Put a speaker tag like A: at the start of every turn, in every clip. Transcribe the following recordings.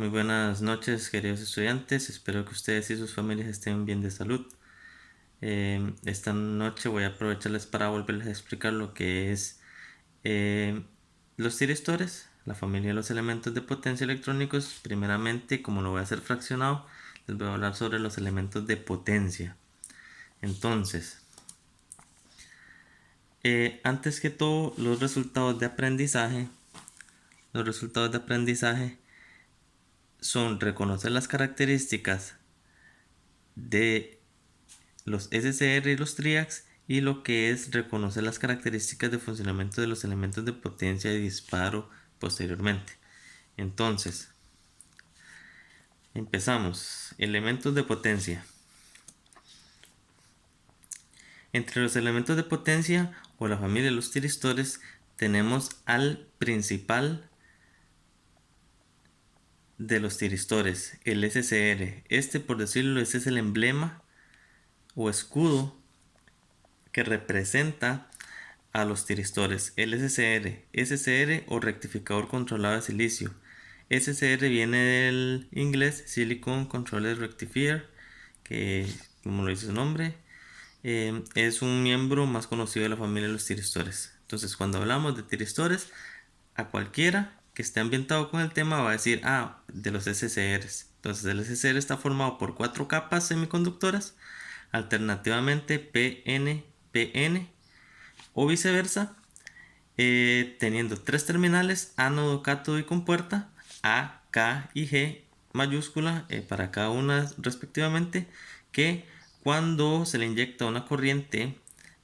A: Muy buenas noches, queridos estudiantes. Espero que ustedes y sus familias estén bien de salud. Esta noche voy a aprovecharles para volverles a explicar lo que es los tiristores, la familia de los elementos de potencia electrónicos. Primeramente, como lo voy a hacer fraccionado, les voy a hablar sobre los elementos de potencia. Entonces, antes que todo, los resultados de aprendizaje son reconocer las características de los SCR y los TRIACs, y lo que es reconocer las características de funcionamiento de los elementos de potencia y disparo posteriormente. Entonces, empezamos. Elementos de potencia. Entre los elementos de potencia o la familia de los tiristores tenemos al principal de los tiristores, el SCR. Por decirlo, este es el emblema o escudo que representa a los tiristores. El SCR o rectificador controlado de silicio. SCR viene del inglés Silicon Controller Rectifier, que como lo dice su nombre, es un miembro más conocido de la familia de los tiristores. Entonces, cuando hablamos de tiristores, a cualquiera que esté ambientado con el tema va a decir, de los SCRs. Entonces, el SCR está formado por 4 capas semiconductoras, alternativamente PN, PN o viceversa, teniendo 3 terminales, ánodo, cátodo y compuerta, A, K y G mayúscula para cada una respectivamente, que cuando se le inyecta una corriente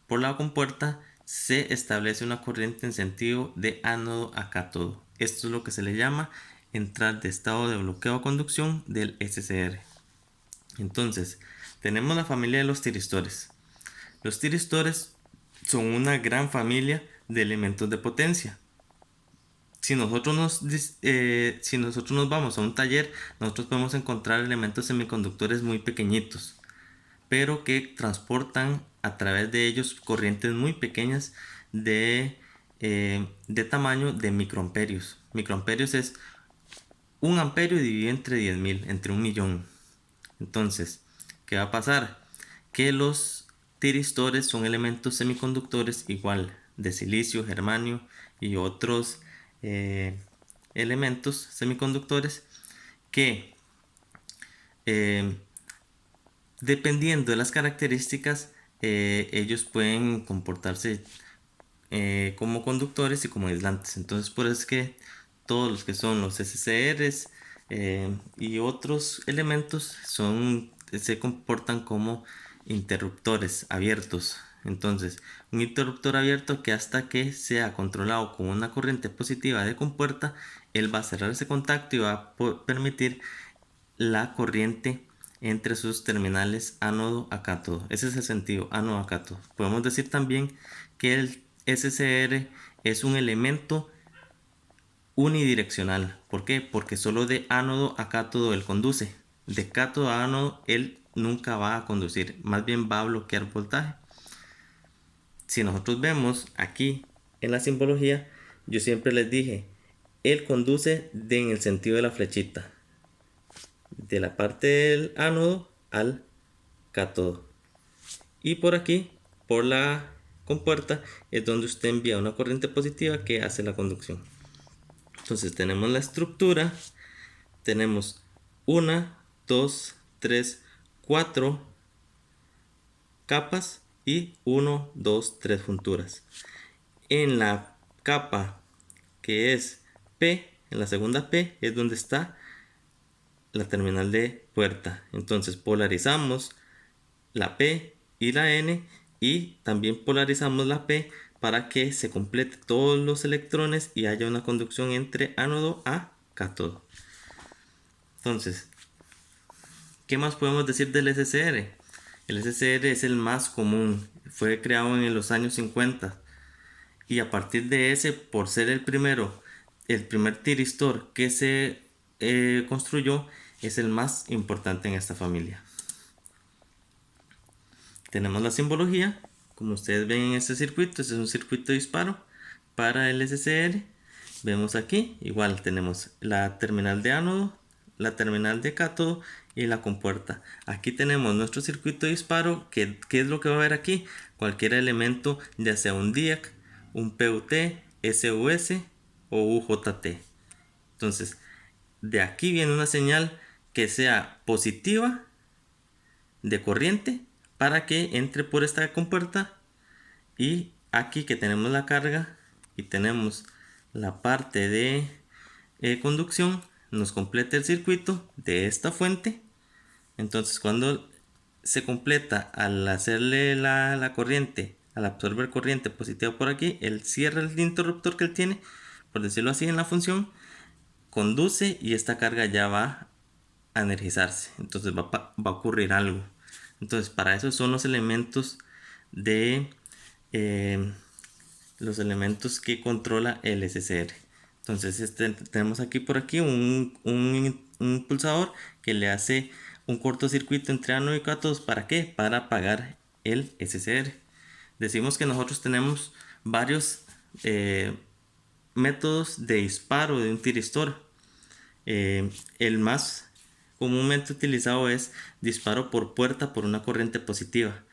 A: por la compuerta se establece una corriente en sentido de ánodo a cátodo. Esto es lo que se le llama entrar de estado de bloqueo a conducción del SCR. Entonces, tenemos la familia de los tiristores. Los tiristores son una gran familia de elementos de potencia. Si nosotros nos vamos a un taller, nosotros podemos encontrar elementos semiconductores muy pequeñitos, pero que transportan a través de ellos corrientes muy pequeñas de tamaño de microamperios. Microamperios es un amperio dividido entre 10.000, entre 1.000.000. Entonces, ¿qué va a pasar? Que los tiristores son elementos semiconductores igual de silicio, germanio y otros elementos semiconductores que dependiendo de las características ellos pueden comportarse como conductores y como aislantes. Entonces por eso es que todos los que son los SCRs y otros elementos se comportan como interruptores abiertos. Entonces, un interruptor abierto que hasta que sea controlado con una corriente positiva de compuerta, él va a cerrar ese contacto y va a permitir la corriente entre sus terminales ánodo a cátodo. Ese es el sentido, ánodo a cátodo. Podemos decir también que el SCR es un elemento unidireccional. ¿Por qué? Porque solo de ánodo a cátodo él conduce. De cátodo a ánodo él nunca va a conducir, más bien va a bloquear voltaje. Si nosotros vemos aquí en la simbología, yo siempre les dije, él conduce en el sentido de la flechita, de la parte del ánodo al cátodo. Y por aquí, por la compuerta, es donde usted envía una corriente positiva que hace la conducción. Entonces tenemos la estructura, tenemos 1, 2, 3, 4 capas y 1, 2, 3 junturas. En la capa que es P, en la segunda P, es donde está la terminal de puerta. Entonces polarizamos la P y la N y también polarizamos la P para que se complete todos los electrones y haya una conducción entre ánodo a cátodo. Entonces, ¿qué más podemos decir del SCR? El SCR es el más común, fue creado en los años 50 y a partir de ese, por ser el primer tiristor que se construyó, es el más importante en esta familia. Tenemos la simbología, como ustedes ven en este circuito, este es un circuito de disparo para el SCR. Vemos aquí, igual tenemos la terminal de ánodo, la terminal de cátodo y la compuerta. Aquí tenemos nuestro circuito de disparo. ¿Qué es lo que va a haber aquí? Cualquier elemento, ya sea un DIAC, un PUT, SUS o UJT. Entonces, de aquí viene una señal que sea positiva de corriente para que entre por esta compuerta, y aquí que tenemos la carga y tenemos la parte de conducción, nos completa el circuito de esta fuente. Entonces cuando se completa, al hacerle la corriente, al absorber corriente positiva por aquí, él cierra el interruptor que él tiene, por decirlo así, en la función, conduce y esta carga ya va a energizarse. Entonces va a ocurrir algo. Entonces para eso son los elementos de los elementos que controla el SCR. Entonces tenemos aquí por aquí un pulsador que le hace un cortocircuito entre ánodo y cátodos. ¿Para qué? Para apagar el SCR. Decimos que nosotros tenemos varios métodos de disparo de un tiristor. El más comúnmente utilizado es disparo por puerta por una corriente positiva,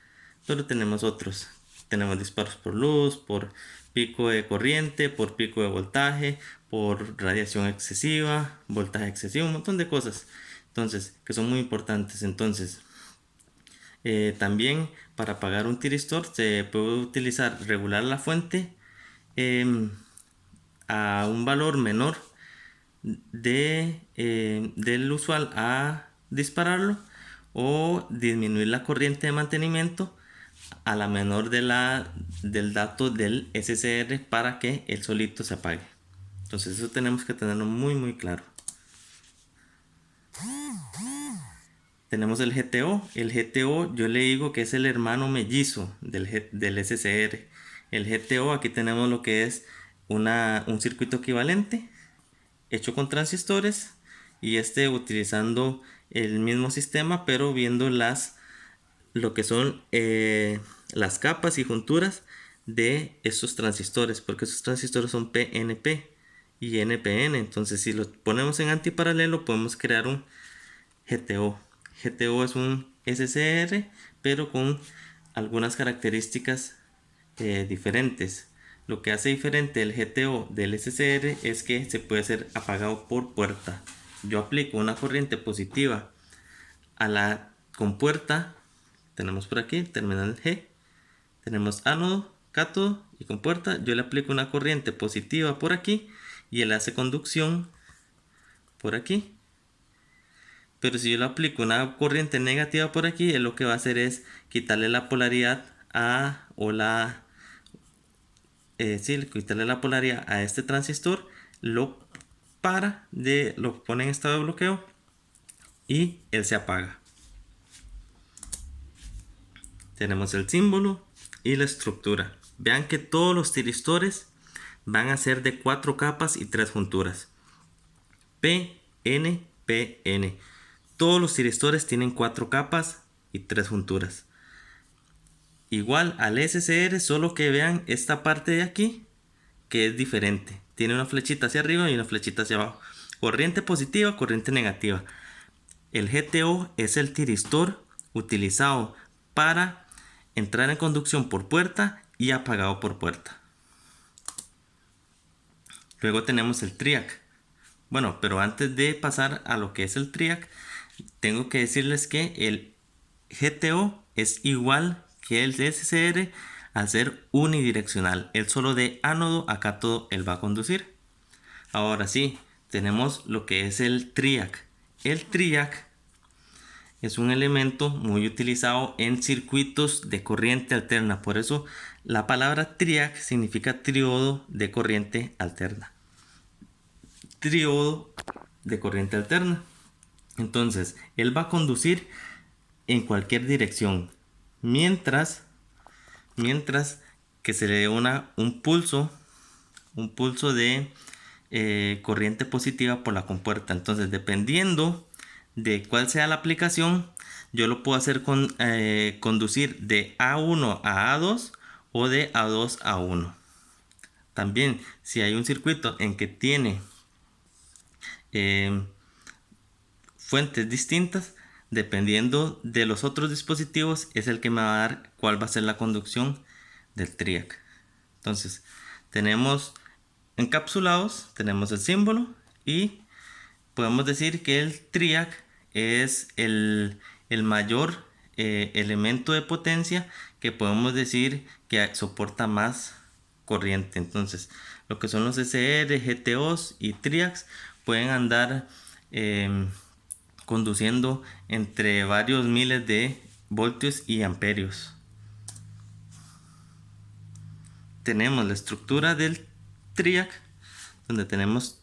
A: pero tenemos otros. Tenemos disparos por luz, por pico de corriente, por pico de voltaje, por radiación excesiva, voltaje excesivo, un montón de cosas. Entonces, que son muy importantes. Entonces, también para apagar un tiristor se puede utilizar regular la fuente a un valor menor del usual a dispararlo, o disminuir la corriente de mantenimiento a la menor del dato del SCR para que el solito se apague. Entonces eso tenemos que tenerlo muy claro. Tenemos el GTO. El GTO yo le digo que es el hermano mellizo del SCR. El GTO, aquí tenemos lo que es un circuito equivalente hecho con transistores, y utilizando el mismo sistema, pero viendo lo que son las capas y junturas de estos transistores, porque esos transistores son PNP y NPN. Entonces si los ponemos en antiparalelo podemos crear un GTO. GTO es un SCR pero con algunas características diferentes. Lo que hace diferente el GTO del SCR es que se puede ser apagado por puerta. Yo aplico una corriente positiva a la compuerta. Tenemos por aquí terminal G, tenemos ánodo, cátodo y compuerta. Yo le aplico una corriente positiva por aquí y él hace conducción por aquí. Pero si yo le aplico una corriente negativa por aquí, él lo que va a hacer es quitarle la polaridad quitarle la polaridad a este transistor, lo pone en estado de bloqueo y él se apaga. Tenemos el símbolo y la estructura. Vean que todos los tiristores van a ser de 4 capas y 3 junturas. P, N, P, N. Todos los tiristores tienen 4 capas y 3 junturas. Igual al SCR, solo que vean esta parte de aquí que es diferente. Tiene una flechita hacia arriba y una flechita hacia abajo. Corriente positiva, corriente negativa. El GTO es el tiristor utilizado para entrar en conducción por puerta y apagado por puerta. Luego tenemos el TRIAC. Bueno, pero antes de pasar a lo que es el TRIAC, tengo que decirles que el GTO es igual que el SCR al ser unidireccional. Él solo de ánodo a cátodo él va a conducir. Ahora sí, tenemos lo que es el TRIAC. El TRIAC es un elemento muy utilizado en circuitos de corriente alterna. Por eso la palabra TRIAC significa triodo de corriente alterna. Triodo de corriente alterna. Entonces, él va a conducir en cualquier dirección. Mientras que se le dé un pulso de corriente positiva por la compuerta. Entonces, dependiendo de cuál sea la aplicación, yo lo puedo hacer conducir de A1 a A2 o de A2 a 1. También, si hay un circuito en que tiene fuentes distintas, dependiendo de los otros dispositivos, es el que me va a dar cuál va a ser la conducción del TRIAC. Entonces, tenemos encapsulados, tenemos el símbolo y podemos decir que el TRIAC es el mayor elemento de potencia que podemos decir que soporta más corriente. Entonces, lo que son los SR, GTOs y TRIACs pueden andar conduciendo entre varios miles de voltios y amperios. Tenemos la estructura del TRIAC, donde tenemos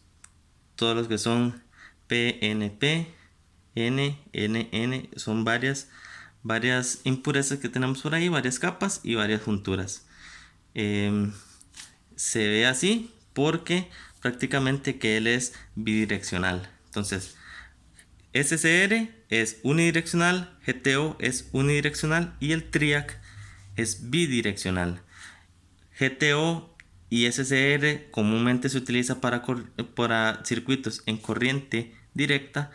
A: todos los que son PNP, NNN, son varias impurezas que tenemos por ahí, varias capas y varias junturas. Se ve así porque prácticamente que él es bidireccional. Entonces, SCR es unidireccional, GTO es unidireccional y el TRIAC es bidireccional. GTO y SCR comúnmente se utiliza para circuitos en corriente directa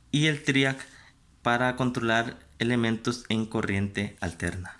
A: y el TRIAC para controlar elementos en corriente alterna.